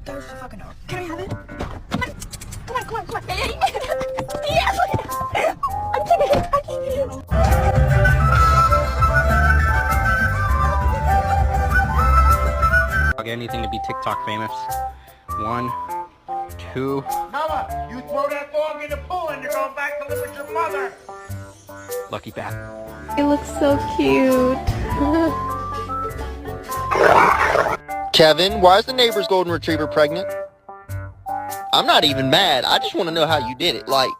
There's the fucking dog. Can I have it? Come on. Come on, come on, come on. Yes! I'm taking it. I'm taking it. Anything to be TikTok famous. 1, 2. Mama, you throw that dog in the pool and you're going back to live with your mother. Lucky bat. It looks so cute. Kevin, why is the neighbor's golden retriever pregnant? I'm not even mad. I just want to know how you did it. Like,